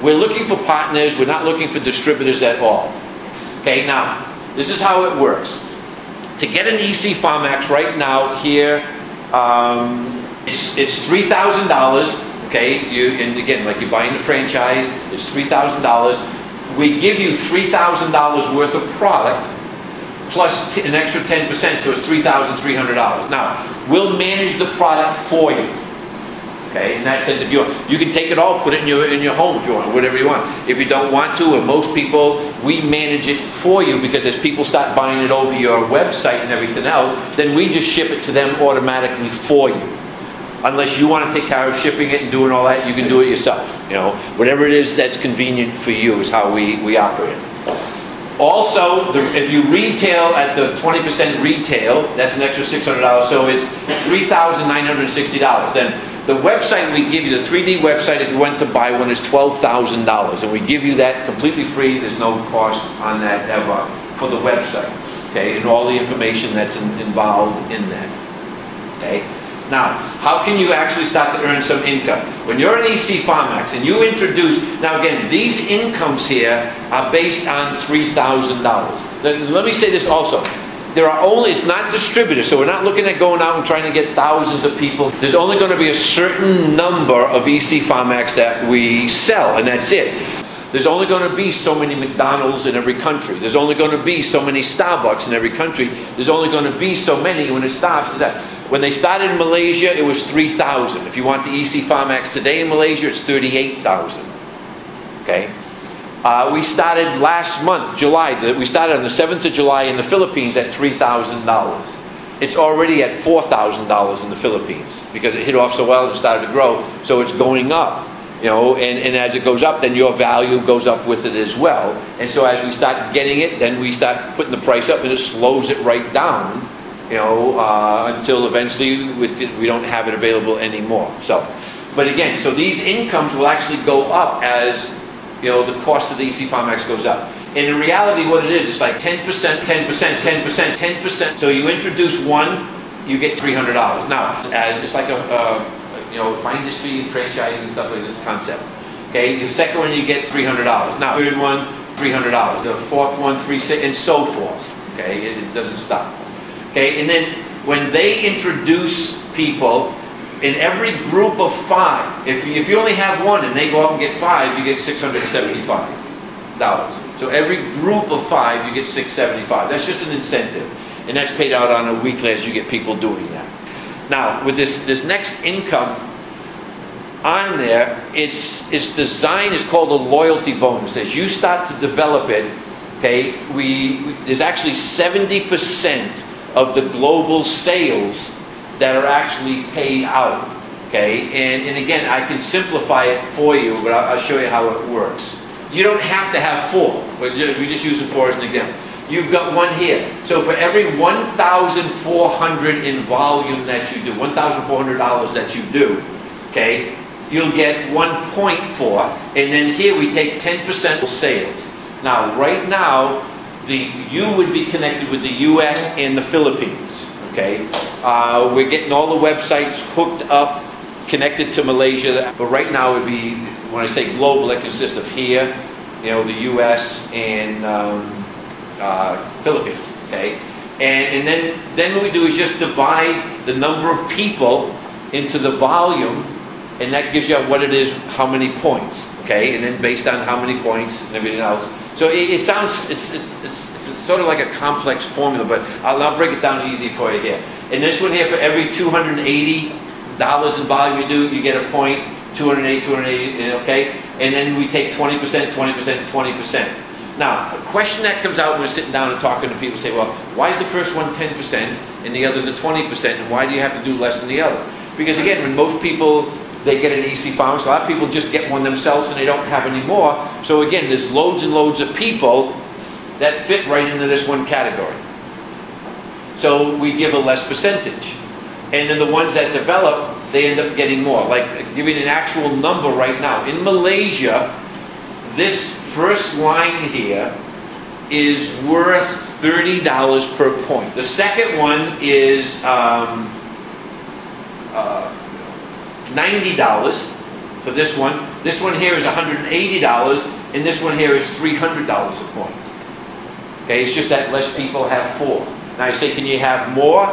We're looking for partners. We're not looking for distributors at all. Okay, now, this is how it works. To get an EC Pharmax right now here, it's $3,000. Okay, and again, like you're buying the franchise, it's $3,000. We give you $3,000 worth of product plus an extra 10%, so it's $3,300. Now, we'll manage the product for you. Okay, in that sense, if you can take it all, put it in your home if you want, whatever you want. If you don't want to, or most people, we manage it for you, because as people start buying it over your website and everything else, then we just ship it to them automatically for you. Unless you want to take care of shipping it and doing all that, you can do it yourself. You know, whatever it is that's convenient for you is how we operate. Also, if you retail at the 20% retail, that's an extra $600, so it's $3,960. Then the website we give you, the 3D website, if you went to buy one, is $12,000, and we give you that completely free. There's no cost on that ever for the website, okay, and all the information that's involved in that, okay. Now, how can you actually start to earn some income? When you're an EC Pharmax and you introduce, now again, these incomes here are based on $3,000. Let me say this also. There are only, it's not distributors, so we're not looking at going out and trying to get thousands of people. There's only going to be a certain number of EC Pharmax that we sell, and that's it. There's only going to be so many McDonald's in every country. There's only going to be so many Starbucks in every country. There's only going to be so many when it stops. When they started in Malaysia, it was 3,000. If you want the EC Pharmax today in Malaysia, it's 38,000. Okay? We started last month, July. We started on the 7th of July in the Philippines at $3,000. It's already at $4,000 in the Philippines because it hit off so well and started to grow. So it's going up. You know, and as it goes up, then your value goes up with it as well. And so as we start getting it, then we start putting the price up, and it slows it right down, you know, until eventually we don't have it available anymore. So, but again, so these incomes will actually go up as, you know, the cost of the EC Pharmax goes up. And in reality, what it is, it's like 10%, 10%, 10%, 10%. So you introduce one, you get $300. Now, it's like you know, finder's fee and franchising and stuff like this concept. Okay, the second one you get $300. Now, third one, $300. The fourth one, $360, and so forth. Okay, it doesn't stop. Okay, and then when they introduce people, in every group of 5, if you only have one and they go out and get 5, you get $675. So every group of 5, you get $675. That's just an incentive, and that's paid out on a weekly as you get people doing that. Now, with this next income on there, its design is called a loyalty bonus. As you start to develop it, okay, there's actually 70% of the global sales that are actually paid out. Okay, and again, I can simplify it for you, but I'll show you how it works. You don't have to have 4, but we just use it for as an example. You've got one here. So for every 1,400 in volume that you do, $1,400 that you do, okay, you'll get 1.4, and then here we take 10% of sales. Now, right now, you would be connected with the U.S. and the Philippines, okay? We're getting all the websites hooked up, connected to Malaysia, but right now it would be, when I say global, it consists of here, you know, the U.S. and Philippines, okay? And then what we do is just divide the number of people into the volume, and that gives you what it is, how many points, okay? And then based on how many points and everything else. So it sounds, it's sort of like a complex formula, but I'll break it down easy for you here. And this one here, for every $280 in volume you do, you get a point, 280, okay? And then we take 20%, 20%, 20%. Now, a question that comes out when we're sitting down and talking to people, say, well, why is the first one 10% and the others are 20%, and why do you have to do less than the other? Because again, when most people, they get an EC Pharmax, a lot of people just get one themselves and they don't have any more. So again, there's loads and loads of people that fit right into this one category. So we give a less percentage. And then the ones that develop, they end up getting more. Like giving an actual number right now. In Malaysia, this first line here is worth $30 per point. The second one is $90 for this one. This one here is $180, and this one here is $300 a point. Okay, it's just that less people have 4. Now you say, can you have more?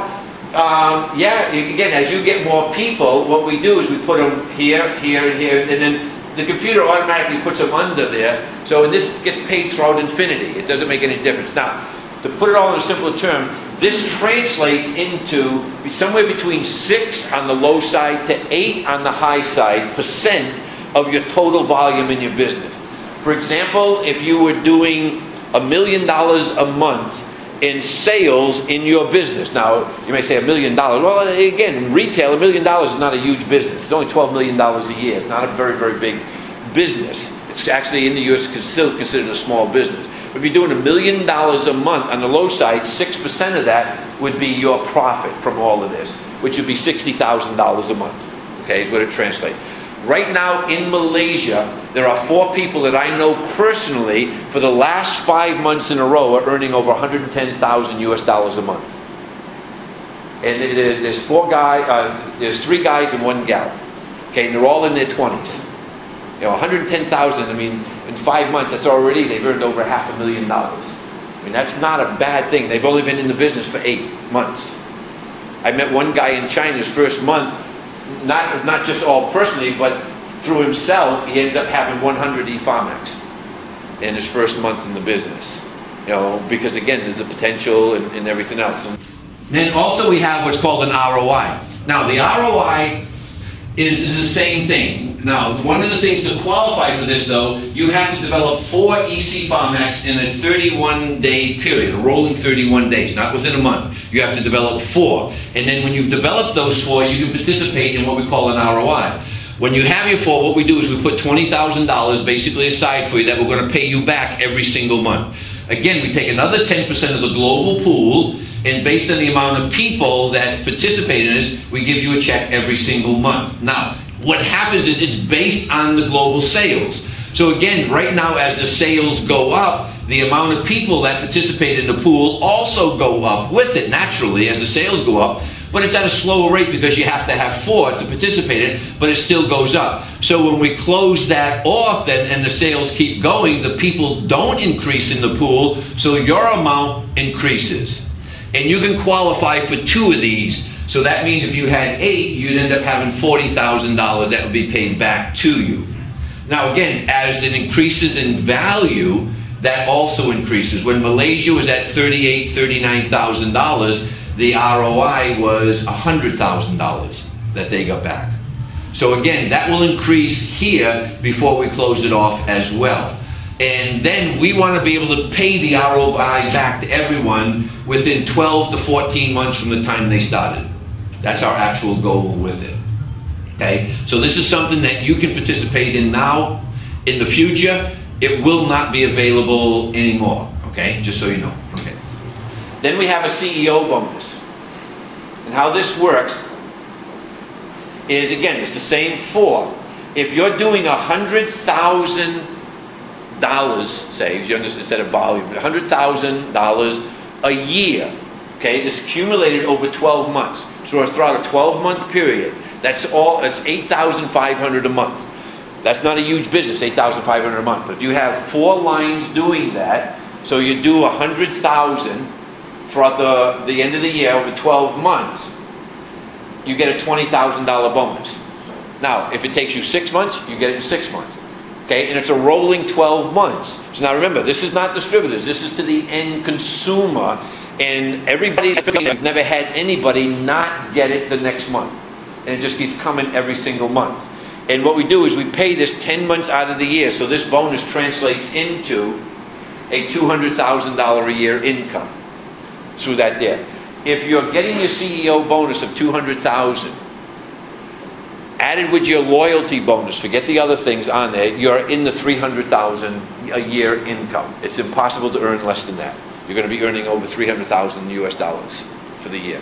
Yeah, again, as you get more people, what we do is we put them here, here, and here, and then the computer automatically puts them under there. So this gets paid throughout infinity. It doesn't make any difference. Now, to put it all in a simpler term, this translates into somewhere between 6 on the low side to 8 on the high side % of your total volume in your business. For example, if you were doing $1 million a month in sales in your business. Now, you may say $1 million. Well, again, in retail, $1 million is not a huge business. It's only $12 million a year. It's not a very, very big business. It's actually in the U.S. still considered a small business. But if you're doing $1 million a month on the low side, 6% of that would be your profit from all of this, which would be $60,000 a month. Okay, is what it translates. Right now in Malaysia, there are 4 people that I know personally for the last 5 months in a row are earning over 110,000 US dollars a month. And there's 4 guys, there's 3 guys and 1 gal. Okay, and they're all in their 20s. You know, 110,000, I mean, in 5 months, that's already, they've earned over $500,000. I mean, that's not a bad thing. They've only been in the business for 8 months. I met one guy in China his first month, not just all personally, but through himself, he ends up having 100 e-Pharmacs in his first month in the business. You know, because again, the potential and everything else. And then also we have what's called an ROI. Now the ROI is the same thing. Now, one of the things to qualify for this though, you have to develop 4 EC-Pharmacs in a 31-day period, a rolling 31 days, not within a month. You have to develop 4. And then when you've developed those 4, you can participate in what we call an ROI. When you have your 4, what we do is we put $20,000 basically aside for you that we're going to pay you back every single month. Again, we take another 10% of the global pool, and based on the amount of people that participate in this, we give you a check every single month. Now, what happens is it's based on the global sales. So again, right now as the sales go up, the amount of people that participate in the pool also go up with it naturally as the sales go up, but it's at a slower rate because you have to have 4 to participate in it, but it still goes up. So when we close that off then and the sales keep going, the people don't increase in the pool, so your amount increases. And you can qualify for 2 of these. So that means if you had 8, you'd end up having $40,000 that would be paid back to you. Now again, as it increases in value, that also increases. When Malaysia was at $38,000, $39,000, the ROI was $100,000 that they got back. So again, that will increase here before we close it off as well. And then we want to be able to pay the ROI back to everyone within 12 to 14 months from the time they started. That's our actual goal with it. Okay? So this is something that you can participate in now. In the future, it will not be available anymore. Okay? Just so you know. Okay. Then we have a CEO bonus. And how this works is, again, it's the same 4. If you're doing $100,000, say, instead of volume, $100,000 a year, okay, it's accumulated over 12 months. So throughout a 12-month period, that's $8,500 a month. That's not a huge business, $8,500 a month. But if you have 4 lines doing that, so you do $100,000 throughout the end of the year over 12 months, you get a $20,000 bonus. Now, if it takes you 6 months, you get it in 6 months. Okay, and it's a rolling 12 months. So now remember, this is not distributors, this is to the end consumer, and everybody, I've never had anybody not get it the next month. And it just keeps coming every single month. And what we do is we pay this 10 months out of the year, so this bonus translates into a $200,000 a year income through that there. If you're getting your CEO bonus of $200,000, added with your loyalty bonus, forget the other things on there, you're in the $300,000 a year income. It's impossible to earn less than that. You're going to be earning over $300,000 US dollars for the year.